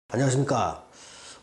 안녕하십니까.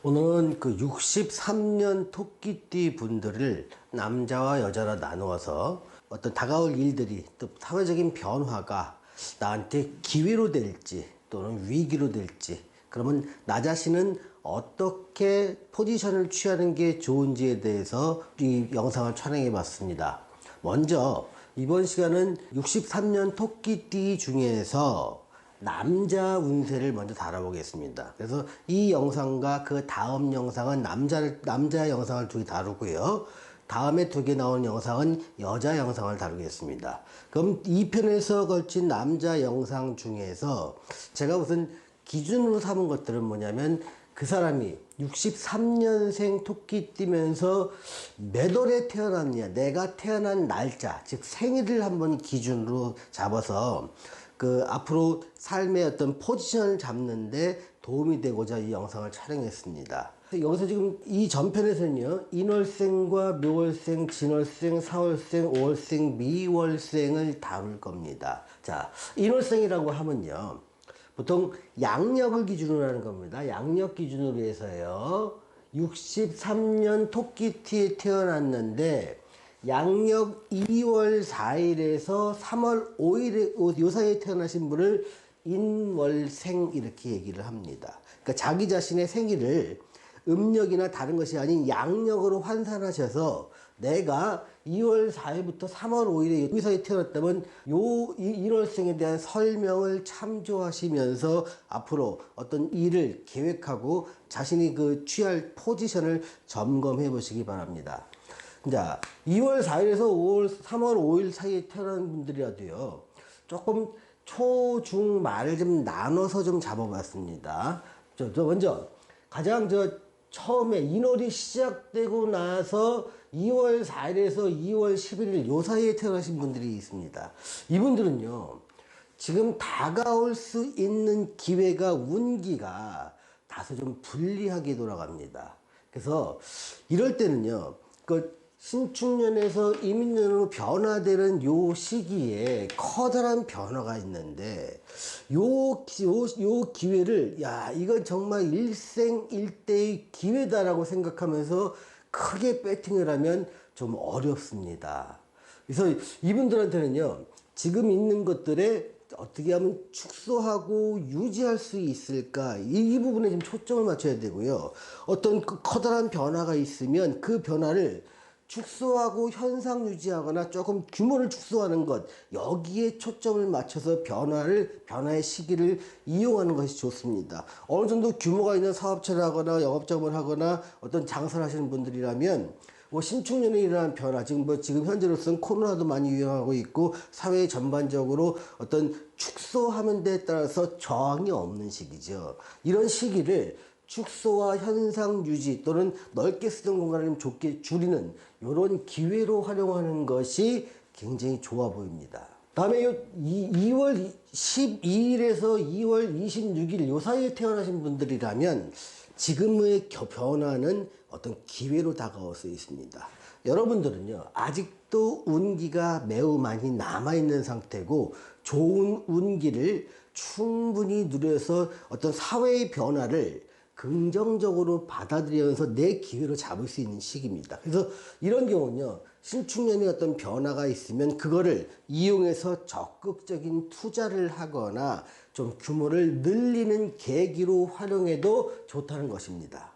오늘은 그 63년 토끼띠 분들을 남자와 여자로 나누어서 어떤 다가올 일들이 또 사회적인 변화가 나한테 기회로 될지 또는 위기로 될지, 그러면 나 자신은 어떻게 포지션을 취하는 게 좋은지에 대해서 이 영상을 촬영해 봤습니다. 먼저 이번 시간은 63년 토끼띠 중에서 남자 운세를 먼저 다뤄보겠습니다. 그래서 이 영상과 그 다음 영상은 남자 영상을 두 개 다루고요. 다음에 두 개 나오는 영상은 여자 영상을 다루겠습니다. 그럼 이 편에서 걸친 남자 영상 중에서 제가 우선 기준으로 삼은 것들은 뭐냐면, 그 사람이 63년생 토끼띠면서 몇 월에 태어났냐, 내가 태어난 날짜, 즉 생일을 한번 기준으로 잡아서 그 앞으로 삶의 어떤 포지션을 잡는데 도움이 되고자 이 영상을 촬영했습니다. 여기서 지금 이 전편에서는요, 인월생과 묘월생, 진월생, 사월생, 오월생, 미월생을 다룰 겁니다. 자, 인월생이라고 하면요, 보통 양력을 기준으로 하는 겁니다. 양력 기준으로 해서요, 63년 토끼띠에 태어났는데 양력 2월 4일에서 3월 5일에 요 사이에 태어나신 분을 인월생 이렇게 얘기를 합니다. 그러니까 자기 자신의 생일을 음력이나 다른 것이 아닌 양력으로 환산하셔서 내가 2월 4일부터 3월 5일에 이 사이에 태어났다면 요 인월생에 대한 설명을 참조하시면서 앞으로 어떤 일을 계획하고 자신이 그 취할 포지션을 점검해 보시기 바랍니다. 자, 2월 4일에서 3월 5일 사이에 태어난 분들이라도요, 조금 초, 중, 말을 좀 나눠서 좀 잡아봤습니다. 먼저, 가장 처음에 인월이 시작되고 나서 2월 4일에서 2월 11일 요 사이에 태어나신 분들이 있습니다. 이분들은요, 지금 다가올 수 있는 기회가, 운기가 다소 좀 불리하게 돌아갑니다. 그래서 이럴 때는요, 신축년에서 이민년으로 변화되는 요 시기에 커다란 변화가 있는데, 요 기회를, 야, 이건 정말 일생일대의 기회다라고 생각하면서 크게 배팅을 하면 좀 어렵습니다. 그래서 이분들한테는요, 지금 있는 것들에 어떻게 하면 축소하고 유지할 수 있을까, 이 부분에 좀 초점을 맞춰야 되고요. 어떤 커다란 변화가 있으면 그 변화를 축소하고 현상 유지하거나 조금 규모를 축소하는 것, 여기에 초점을 맞춰서 변화의 시기를 이용하는 것이 좋습니다. 어느 정도 규모가 있는 사업체를 하거나 영업점을 하거나 어떤 장사를 하시는 분들이라면 신축년에 일어난 변화, 지금 현재로서는 코로나도 많이 유행하고 있고 사회 전반적으로 어떤 축소하는 데에 따라서 저항이 없는 시기죠. 이런 시기를 축소와 현상 유지 또는 넓게 쓰던 공간을 좀 좁게 줄이는 이런 기회로 활용하는 것이 굉장히 좋아 보입니다. 다음에 2월 12일에서 2월 26일 요 사이에 태어나신 분들이라면 지금의 변화는 어떤 기회로 다가올 수 있습니다. 여러분들은요, 아직도 운기가 매우 많이 남아있는 상태고 좋은 운기를 충분히 누려서 어떤 사회의 변화를 긍정적으로 받아들이면서 내 기회로 잡을 수 있는 시기입니다. 그래서 이런 경우는요, 신축년에 어떤 변화가 있으면 그거를 이용해서 적극적인 투자를 하거나 좀 규모를 늘리는 계기로 활용해도 좋다는 것입니다.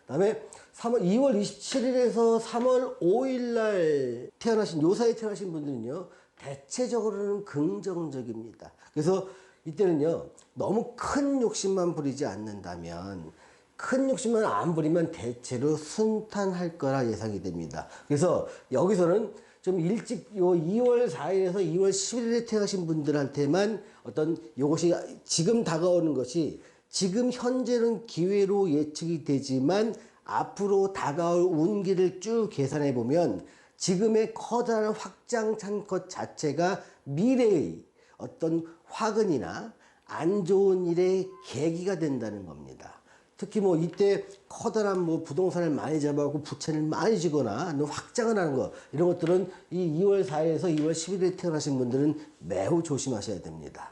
다음에 2월 27일에서 3월 5일 날 태어나신, 요 사이에 태어나신 분들은요, 대체적으로는 긍정적입니다. 그래서 이때는요, 너무 큰 욕심만 부리지 않는다면, 큰 욕심만 안 부리면 대체로 순탄할 거라 예상이 됩니다. 그래서 여기서는 좀 일찍 2월 4일에서 2월 11일에 태어나신 분들한테만 어떤 요것이 지금 다가오는 것이 지금 현재는 기회로 예측이 되지만 앞으로 다가올 운기를 쭉 계산해 보면 지금의 커다란 확장한 것 자체가 미래의 어떤 화근이나 안 좋은 일의 계기가 된다는 겁니다. 특히 이때 커다란 부동산을 많이 잡아갖고 부채를 많이 지거나 확장을 하는 거, 이런 것들은 이 2월 4일에서 2월 11일에 태어나신 분들은 매우 조심하셔야 됩니다.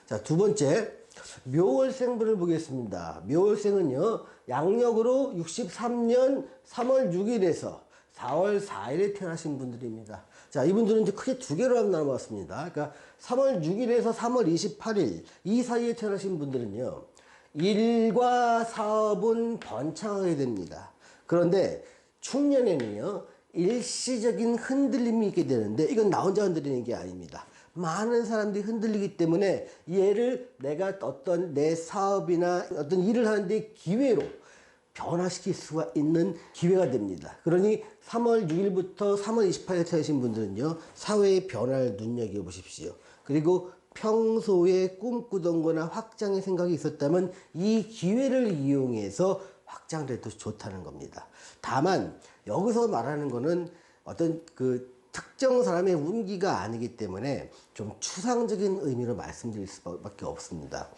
자, 두 번째, 묘월생분을 보겠습니다. 묘월생은요, 양력으로 63년 3월 6일에서 4월 4일에 태어나신 분들입니다. 자, 이분들은 이제 크게 두 개로 한번 나눠봤습니다. 그러니까 3월 6일에서 3월 28일 이 사이에 태어나신 분들은요, 일과 사업은 번창하게 됩니다. 그런데 충년에는요, 일시적인 흔들림이 있게 되는데 이건 나 혼자 흔들리는 게 아닙니다. 많은 사람들이 흔들리기 때문에 얘를 내가 어떤 내 사업이나 어떤 일을 하는데 기회로 변화시킬 수가 있는 기회가 됩니다. 그러니 3월 6일부터 3월 28일에 태어나신 분들은요, 사회의 변화를 눈여겨보십시오. 그리고 평소에 꿈꾸던 거나 확장의 생각이 있었다면 이 기회를 이용해서 확장돼도 좋다는 겁니다. 다만 여기서 말하는 거는 어떤 그 특정 사람의 운기가 아니기 때문에 좀 추상적인 의미로 말씀드릴 수밖에 없습니다.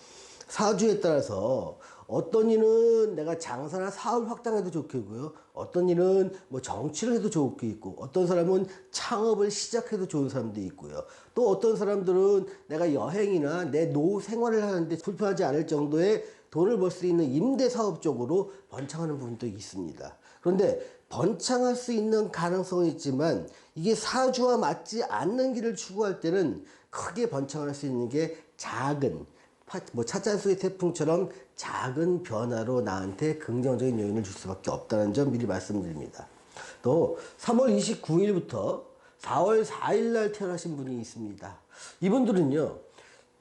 사주에 따라서 어떤 일은 내가 장사나 사업 확장해도 좋겠고요. 어떤 일은 뭐 정치를 해도 좋게 있고, 어떤 사람은 창업을 시작해도 좋은 사람도 있고요. 또 어떤 사람들은 내가 여행이나 내 노후 생활을 하는데 불편하지 않을 정도의 돈을 벌 수 있는 임대 사업 쪽으로 번창하는 부분도 있습니다. 그런데 번창할 수 있는 가능성은 있지만 이게 사주와 맞지 않는 길을 추구할 때는 크게 번창할 수 있는 게 작은 뭐 찻잔속의 태풍처럼 작은 변화로 나한테 긍정적인 요인을 줄 수밖에 없다는 점 미리 말씀드립니다. 또 3월 29일부터 4월 4일 날 태어나신 분이 있습니다. 이분들은요,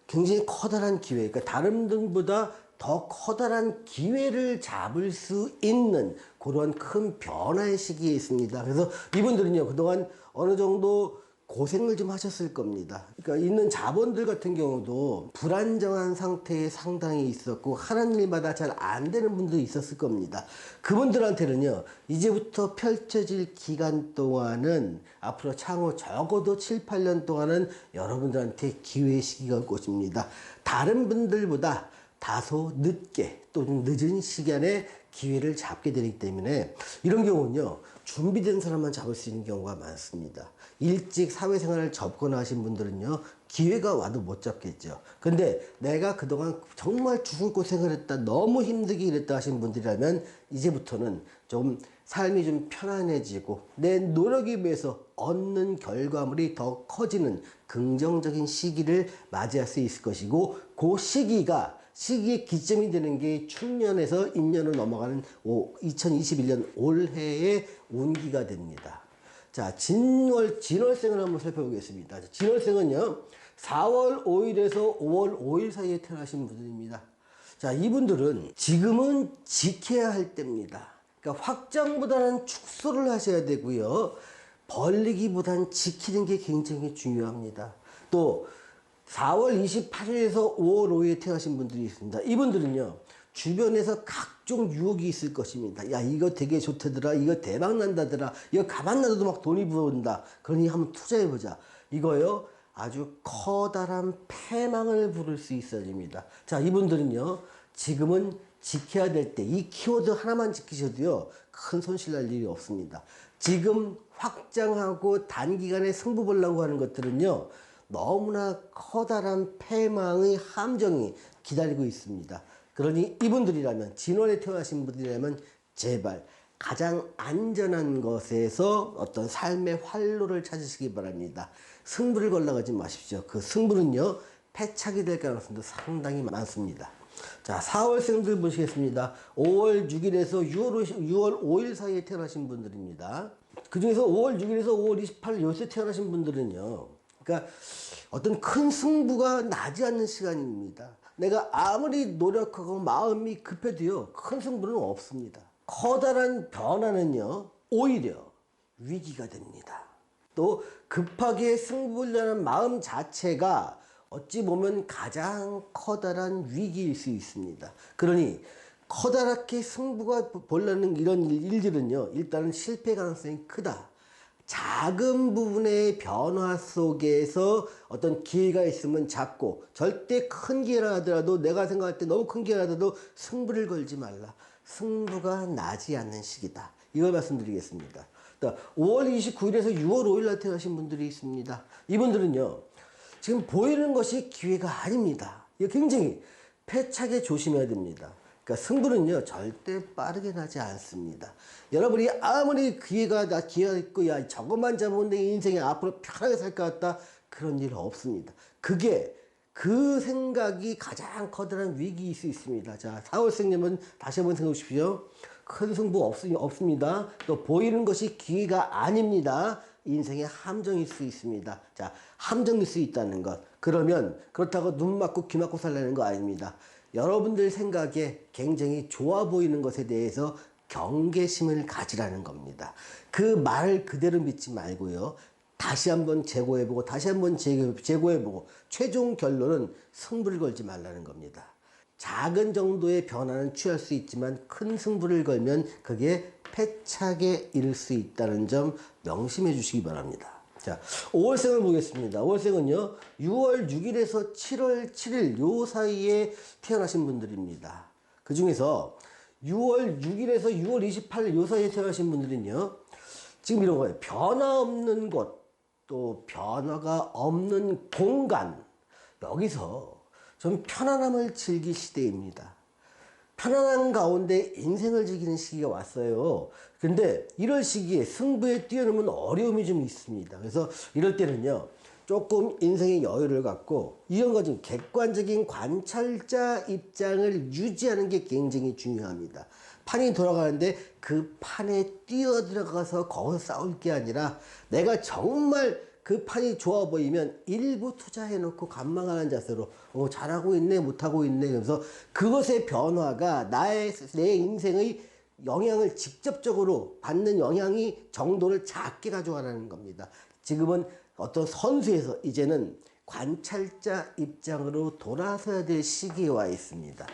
굉장히 커다란 기회, 그러니까 다른 분보다 더 커다란 기회를 잡을 수 있는 그런 큰 변화의 시기에 있습니다. 그래서 이분들은요, 그동안 어느 정도 고생을 좀 하셨을 겁니다. 그러니까 있는 자본들 같은 경우도 불안정한 상태에 상당히 있었고 하는 일마다 잘 안 되는 분도 있었을 겁니다. 그분들한테는요, 이제부터 펼쳐질 기간 동안은 앞으로 향후 적어도 7, 8년 동안은 여러분들한테 기회의 시기가 올 것입니다. 다른 분들보다 다소 늦게 또는 늦은 시간에 기회를 잡게 되기 때문에 이런 경우는요, 준비된 사람만 잡을 수 있는 경우가 많습니다. 일찍 사회생활을 접근하신 분들은요, 기회가 와도 못 잡겠죠. 근데 내가 그동안 정말 죽을 고생을 했다, 너무 힘들게 일했다 하신 분들이라면 이제부터는 좀 삶이 좀 편안해지고 내 노력에 비해서 얻는 결과물이 더 커지는 긍정적인 시기를 맞이할 수 있을 것이고, 그 시기의 기점이 되는 게 충년에서 인년으로 넘어가는 2021년 올해의 운기가 됩니다. 자, 진월생을 한번 살펴보겠습니다. 진월생은요, 4월 5일에서 5월 5일 사이에 태어나신 분들입니다. 자, 이분들은 지금은 지켜야 할 때입니다. 그러니까 확장보다는 축소를 하셔야 되고요. 벌리기보다는 지키는 게 굉장히 중요합니다. 또 4월 28일에서 5월 5일에 태어나신 분들이 있습니다. 이분들은요, 주변에서 각종 유혹이 있을 것입니다. 야, 이거 되게 좋다더라. 이거 대박 난다더라. 이거 가만 놔둬도 막 돈이 부어온다. 그러니 한번 투자해보자. 이거요, 아주 커다란 패망을 부를 수 있어야 됩니다. 자, 이분들은요, 지금은 지켜야 될 때, 이 키워드 하나만 지키셔도요, 큰 손실 날 일이 없습니다. 지금 확장하고 단기간에 승부 보려고 하는 것들은요, 너무나 커다란 패망의 함정이 기다리고 있습니다. 그러니 이분들이라면, 진월에 태어나신 분들이라면 제발 가장 안전한 것에서 어떤 삶의 활로를 찾으시기 바랍니다. 승부를 걸러 가지 마십시오. 그 승부는요, 패착이 될 가능성도 상당히 많습니다. 자, 4월생들 보시겠습니다. 5월 6일에서 6월 5일 사이에 태어나신 분들입니다. 그 중에서 5월 6일에서 5월 28일 요새 태어나신 분들은요, 그러니까 어떤 큰 승부가 나지 않는 시간입니다. 내가 아무리 노력하고 마음이 급해도요, 큰 승부는 없습니다. 커다란 변화는요, 오히려 위기가 됩니다. 또 급하게 승부하려는 마음 자체가 어찌 보면 가장 커다란 위기일 수 있습니다. 그러니 커다랗게 승부가 보려는 이런 일들은요, 일단은 실패 가능성이 크다. 작은 부분의 변화 속에서 어떤 기회가 있으면 잡고, 절대 큰 기회라 하더라도, 내가 생각할 때 너무 큰 기회라 하더라도 승부를 걸지 말라. 승부가 나지 않는 시기다. 이걸 말씀드리겠습니다. 5월 29일에서 6월 5일 날 태어나신 분들이 있습니다. 이분들은요, 지금 보이는 것이 기회가 아닙니다. 이거 굉장히 패착에 조심해야 됩니다. 그러니까 승부는요 절대 빠르게 나지 않습니다. 여러분이 아무리 기회가 있고 야 저것만 잡으면 내 인생에 앞으로 편하게 살 것 같다, 그런 일 없습니다. 그게 그 생각이 가장 커다란 위기일 수 있습니다. 자, 4월생님은 다시 한번 생각해 보십시오. 큰 승부 없습니다. 또 보이는 것이 기회가 아닙니다. 인생의 함정일 수 있습니다. 자, 함정일 수 있다는 것. 그러면 그렇다고 눈 맞고 귀 맞고 살라는 거 아닙니다. 여러분들 생각에 굉장히 좋아 보이는 것에 대해서 경계심을 가지라는 겁니다. 그 말을 그대로 믿지 말고요. 다시 한번 재고해보고 다시 한번 재고해보고 최종 결론은 승부를 걸지 말라는 겁니다. 작은 정도의 변화는 취할 수 있지만 큰 승부를 걸면 그게 패착에 이를 수 있다는 점 명심해 주시기 바랍니다. 자, 5월생을 보겠습니다. 5월생은요, 6월 6일에서 7월 7일 요 사이에 태어나신 분들입니다. 그 중에서 6월 6일에서 6월 28일 요 사이에 태어나신 분들은요, 지금 이런 거예요. 변화 없는 곳, 또 변화가 없는 공간, 여기서 좀 편안함을 즐길 시대입니다. 편안한 가운데 인생을 즐기는 시기가 왔어요. 근데 이럴 시기에 승부에 뛰어넘은 어려움이 좀 있습니다. 그래서 이럴 때는요, 조금 인생의 여유를 갖고 이런 거 좀 객관적인 관찰자 입장을 유지하는 게 굉장히 중요합니다. 판이 돌아가는데 그 판에 뛰어들어가서 거기서 싸울 게 아니라 내가 정말 그 판이 좋아 보이면 일부 투자해놓고 관망하는 자세로 잘하고 있네 못하고 있네, 그래서 그것의 변화가 내 인생의 영향을 직접적으로 받는 영향이 정도를 작게 가져가라는 겁니다. 지금은 어떤 선수에서 이제는 관찰자 입장으로 돌아서야 될 시기에 와 있습니다.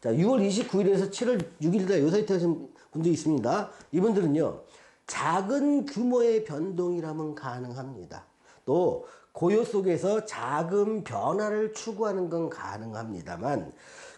자, 6월 29일에서 7월 6일다 요 사이에 하신 분들이 있습니다. 이분들은요, 작은 규모의 변동이라면 가능합니다. 또 고요 속에서 작은 변화를 추구하는 건 가능합니다만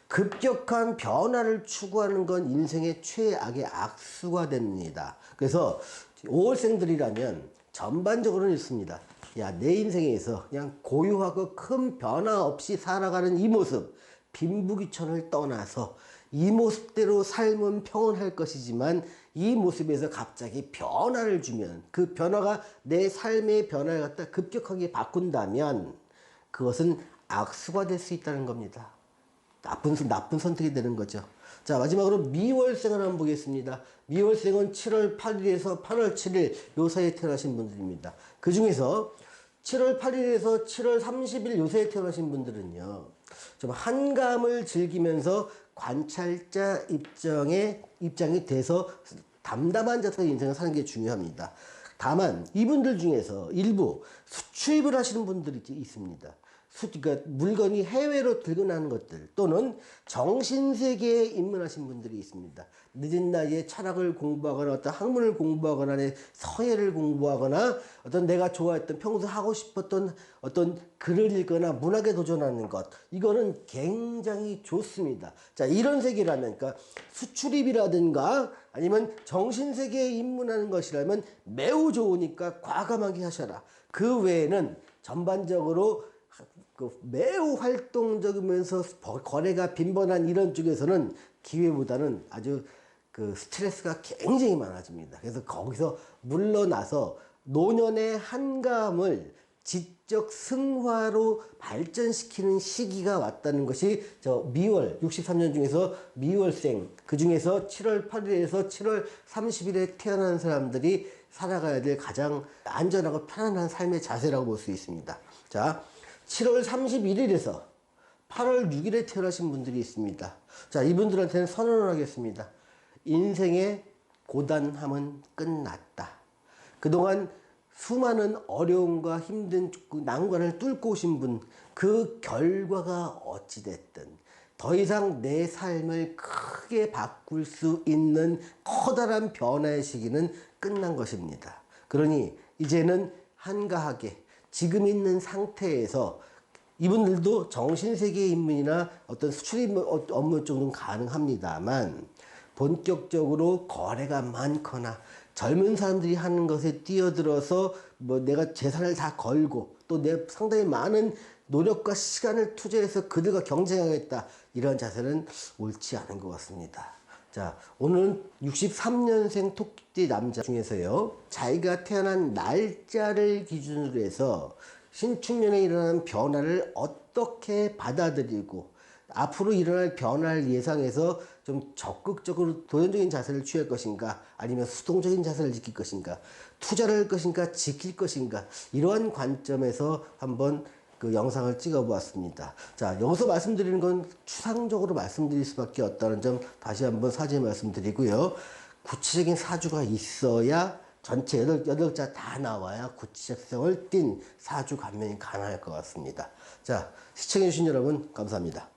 급격한 변화를 추구하는 건 인생의 최악의 악수가 됩니다. 그래서 5월생들이라면 전반적으로는 있습니다. 야, 내 인생에서 그냥 고요하고 큰 변화 없이 살아가는 이 모습, 빈부귀천을 떠나서 이 모습대로 삶은 평온할 것이지만 이 모습에서 갑자기 변화를 주면, 그 변화가 내 삶의 변화를 갖다 급격하게 바꾼다면 그것은 악수가 될 수 있다는 겁니다. 나쁜 선택이 되는 거죠. 자, 마지막으로 미월생을 한번 보겠습니다. 미월생은 7월 8일에서 8월 7일 요 사이에 태어나신 분들입니다. 그 중에서 7월 8일에서 7월 30일 요 사이에 태어나신 분들은요, 좀 한감을 즐기면서 관찰자 입장이 돼서 담담한 자세의 인생을 사는 게 중요합니다. 다만 이분들 중에서 일부 수출입을 하시는 분들이 있습니다. 그러니까 물건이 해외로 들고 나는 것들, 또는 정신세계에 입문하신 분들이 있습니다. 늦은 나이에 철학을 공부하거나 어떤 학문을 공부하거나 서예를 공부하거나 어떤 내가 좋아했던 평소 하고 싶었던 어떤 글을 읽거나 문학에 도전하는 것, 이거는 굉장히 좋습니다. 자, 이런 세계라면, 그러니까 수출입이라든가 아니면 정신세계에 입문하는 것이라면 매우 좋으니까 과감하게 하셔라. 그 외에는 전반적으로 매우 활동적이면서 거래가 빈번한 이런 쪽에서는 기회보다는 아주 스트레스가 굉장히 많아집니다. 그래서 거기서 물러나서 노년의 한감을 지적 승화로 발전시키는 시기가 왔다는 것이 미월 63년 중에서 미월생, 그 중에서 7월 8일에서 7월 30일에 태어난 사람들이 살아가야 될 가장 안전하고 편안한 삶의 자세라고 볼 수 있습니다. 자, 7월 31일에서 8월 6일에 태어나신 분들이 있습니다. 자, 이분들한테는 선언을 하겠습니다. 인생의 고단함은 끝났다. 그동안 수많은 어려움과 힘든 난관을 뚫고 오신 분, 그 결과가 어찌됐든 더 이상 내 삶을 크게 바꿀 수 있는 커다란 변화의 시기는 끝난 것입니다. 그러니 이제는 한가하게 지금 있는 상태에서 이분들도 정신세계 입문이나 어떤 수출입 업무 정도는 가능합니다만 본격적으로 거래가 많거나 젊은 사람들이 하는 것에 뛰어들어서 내가 재산을 다 걸고 또 내 상당히 많은 노력과 시간을 투자해서 그들과 경쟁하겠다. 이런 자세는 옳지 않은 것 같습니다. 자, 오늘은 63년생 토끼띠 남자 중에서요, 자기가 태어난 날짜를 기준으로 해서 신축년에 일어나는 변화를 어떻게 받아들이고 앞으로 일어날 변화를 예상해서 좀 적극적으로 도전적인 자세를 취할 것인가, 아니면 수동적인 자세를 지킬 것인가, 투자를 할 것인가, 지킬 것인가, 이러한 관점에서 한번 그 영상을 찍어 보았습니다. 자, 여기서 말씀드리는 건 추상적으로 말씀드릴 수밖에 없다는 점 다시 한번 사죄 말씀드리고요. 구체적인 사주가 있어야 전체 여덟 자 다 나와야 구체적성을 띤 사주 감면이 가능할 것 같습니다. 자, 시청해주신 여러분 감사합니다.